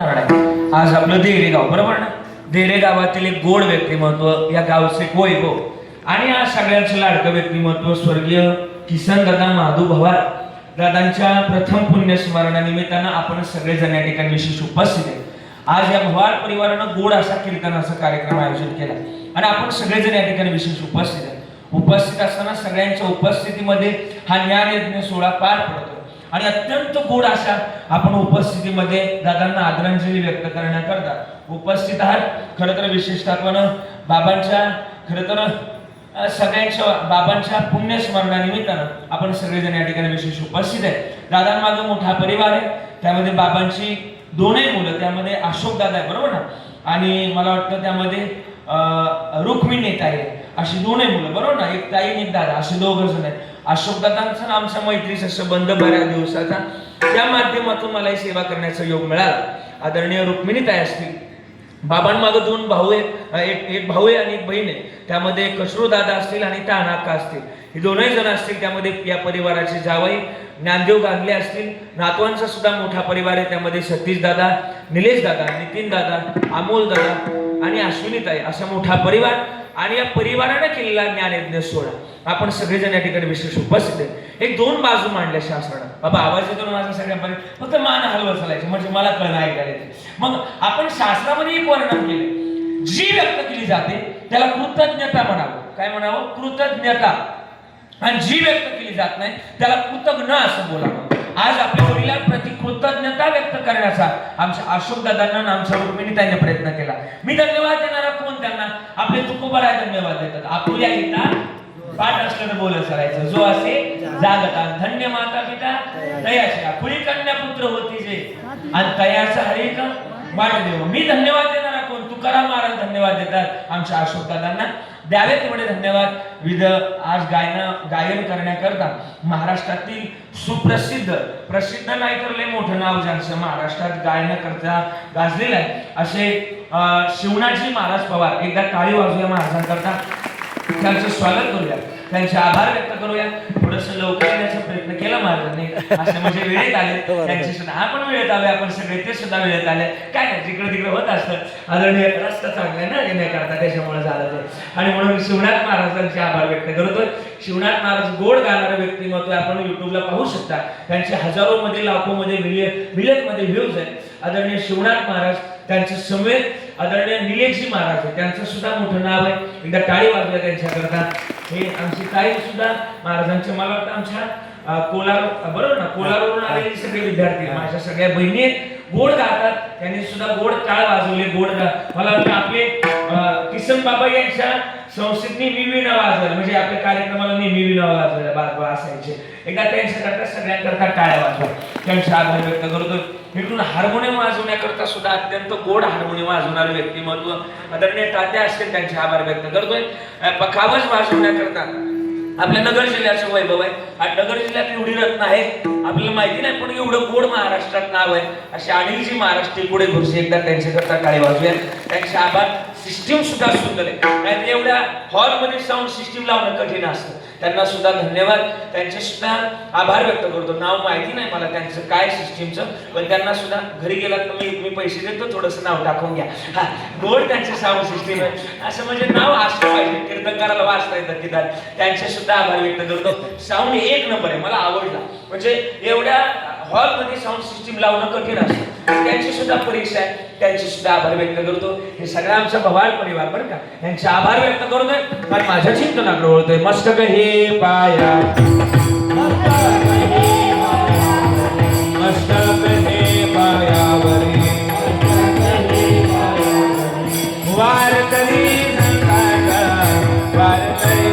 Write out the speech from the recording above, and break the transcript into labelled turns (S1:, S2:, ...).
S1: आज आपलं देरे गाव बरोबर ना. देरे गावातील एक गोड व्यक्तिमत्व, या गावचे वैभव आणि या सगळ्यांचं लाडकं व्यक्तिमत्व स्वर्गीय किसन दादा माधू भवार दादांच्या प्रथम पुण्यस्मरणानिमित्तानं आपण सगळेजण या ठिकाणी विशेष उपस्थित आहे. आज या भवार परिवारानं गोड असा कीर्तनाचा कार्यक्रम आयोजित केला आणि आपण सगळेजण या ठिकाणी विशेष उपस्थित आहे. उपस्थित असताना सगळ्यांच्या उपस्थितीमध्ये हा ज्ञान यज्ञ सोहळा पार पडतो आणि अत्यंत गोड अशा आपण उपस्थितीमध्ये दादांना आदरांजली व्यक्त करण्याकरता उपस्थित आहात. खरं तर विशेषतः बाबांच्या खरं तर सगळ्यांच्या बाबांच्या पुण्यस्मरणानिमित्तानं आपण सगळेजण या ठिकाणी विशेष उपस्थित आहे. दादांमागे मोठा परिवार आहे, त्यामध्ये बाबांची दोनही मुलं, त्यामध्ये अशोक दादा आहे बरोबर ना, आणि मला वाटतं त्यामध्ये रुक्मिणी ताई अशी दोनही मुलं बरोबर ना, एक ताई आणि एक दादा असे दोघं जण आहेत. अशोक दादांचा आमच्या मैत्रीचा संबंध बऱ्याच दिवसाचा, त्या माध्यमातून मला ही सेवा करण्याचा योग मिळाला. आदरणीय रुक्मिणी ताई असतील, बाबांमागे दोन भाऊ आहेत, एक भाऊ आहे आणि एक बहीण आहे, त्यामध्ये कशरू दादा असतील आणि तानाका असतील, हे दोनही जण असतील. त्यामध्ये या परिवाराचे जावई ज्ञानदेव गांगले असतील. नातवांचा सुद्धा मोठा परिवार आहे, त्यामध्ये सतीश दादा, निलेश दादा, नितीन दादा, अमोल दादा आणि अश्विनी ताई असा मोठा परिवार. आणि या परिवाराने केलेला ज्ञानयज्ञ सोहळा आपण सगळेजण या ठिकाणी विशेष उपस्थित आहे. एक दोन बाजू मांडल्या शास्त्रानं. बाबा आवाज येतो माझा सगळ्यांपर्यंत, फक्त मान हलवत चालायचं म्हणजे मला कळणं ऐकायला येते. मग आपण शास्त्रामध्ये एक वर्णन केले, जी व्यक्त केली जाते त्याला कृतज्ञता म्हणावं. काय म्हणावं? कृतज्ञता. आणि जी व्यक्त केली जात नाही त्याला कृतज्ञ असं बोलावं. आज आपल्या वडिलांप्रती कृतज्ञता व्यक्त करण्याचा आमच्या अशोक दादांना आमच्या रुक्मिणीताईने प्रयत्न केला. मी धन्यवाद देणारा कोण? त्यांना आपले तुकोबाला धन्यवाद देतात. आपुल्या गीता पाठ असल्यानं बोलत चालायचं. जो असे जागता धन्य माता पिता तयाची आपुली कन्या पुत्र होती जे, आणि तयाचा हरेक वाढदेव. मी धन्यवाद देणारा कोण? तुकाराम महाराज धन्यवाद देतात आमच्या अशोक दादांना. द्यावे तेवढे धन्यवाद. आज गायन करण्याकरता महाराष्ट्रातील सुप्रसिद्ध, प्रसिद्ध नाही तर लय मोठं नाव ज्यांचं महाराष्ट्रात गायन करता गाजलेलं आहे असे शिवनाथजी महाराज पवार. एकदा टाळी वाजूया महाराजांकरता, त्यांचं स्वागत करूया, त्यांचे आभार व्यक्त करूया. थोडस लवकर येण्याचा प्रयत्न केला महाराजांनी, असे म्हणजे वेळेत आले त्यांचे सुद्धा. आपण वेळेत आलोय, आपण सगळे ते सुद्धा वेळेत आले. काय नाही, जिकडे तिकडे होत असतं. आदरणीय रस्ता चांगला ना येण्याकरता, त्याच्यामुळे झालं ते. आणि म्हणून शिवनाथ महाराजांचे आभार व्यक्त करतोय. शिवनाथ महाराज गोड गाणारं व्यक्तिमत्व, आपण युट्यूबला पाहू शकता. त्यांचे हजारो मध्ये लाखो मध्ये मिलियन मध्ये व्ह्यूज आहेत. आदरणीय शिवनाथ महाराज, त्यांचे समेत आदरणीय निलेशजी महाराज आहे, त्यांचं सुद्धा मोठं नाव आहे. एकदा टाळी वाजवा त्यांच्याकरता. हे आमची ताई सुद्धा महाराजांचे, मला वाटतं आमच्या कोलार बरोबर ना, कोलारवरून आलेले सगळे विद्यार्थी माझ्या सगळ्या बहिणी आहेत, गोड गातात. त्यांनी सुद्धा गोड टाळ वाजवले. गोड मला वाटतं आपले किसन बाबा यांच्या संस्थेतनी मी नाव वाजवायला, म्हणजे आपल्या कार्यक्रमाला मी नाव वाजवायला बाबा असायचे. एकदा त्यांच्याकरता सगळ्यांकरता टाळ्या वाजवा, त्यांचे आभार व्यक्त करतो. इकडून हार्मोनियम वाजवण्याकरता सुद्धा अत्यंत गोड हार्मोनियम वाजवणारे व्यक्तिमत्व आदरणीय तात्या असतील, त्यांचे आभार व्यक्त करतोय. पखावज वाजवण्याकरता आपल्या नगर जिल्ह्याचं वैभव आहे. आणि नगर जिल्ह्यात एवढी रत्न आहेत आपल्याला माहिती नाही, पण एवढं गोड महाराष्ट्रात नाव आहे असे अनिलजी महाराष्ट्र पुढे घुरसे. एकदा त्यांच्याकरता टाळी वाजूया, त्यांचे आभार. सिस्टीम सुद्धा सुंदर आहे, नाही एवढ्या हॉलमध्ये साऊंड सिस्टीम लावणं कठीण असतं. त्यांना सुद्धा धन्यवाद, त्यांचे सुद्धा आभार व्यक्त करतो. नाव माहिती नाही मला त्यांचं काय सिस्टीमचं, पण त्यांना सुद्धा घरी गेलात तर मी पैसे देतो, थोडंसं नाव टाकून घ्या. हा, गोड त्यांचे साऊंड सिस्टीम आहे, असं म्हणजे नाव असलं पाहिजे, कीर्तनकाराला वाचता येतं तिथं. त्यांचे सुद्धा आभार व्यक्त करतो. साऊंड एक नंबर आहे, मला आवडला. म्हणजे एवढ्या हॉलमध्ये साऊंड सिस्टीम लावणं कठीण असतं, त्यांची सुद्धा परीक्षा आहे, त्यांचे सुद्धा आभार व्यक्त करतो. हे सगळं आमचा भवार परिवार बरं का, यांचे आभार व्यक्त करतोय आणि माझ्या चिंतनाकडे वळतोय. मस्तक हे पाया, मस्तक हे पायावरी, वारकरी वारकरी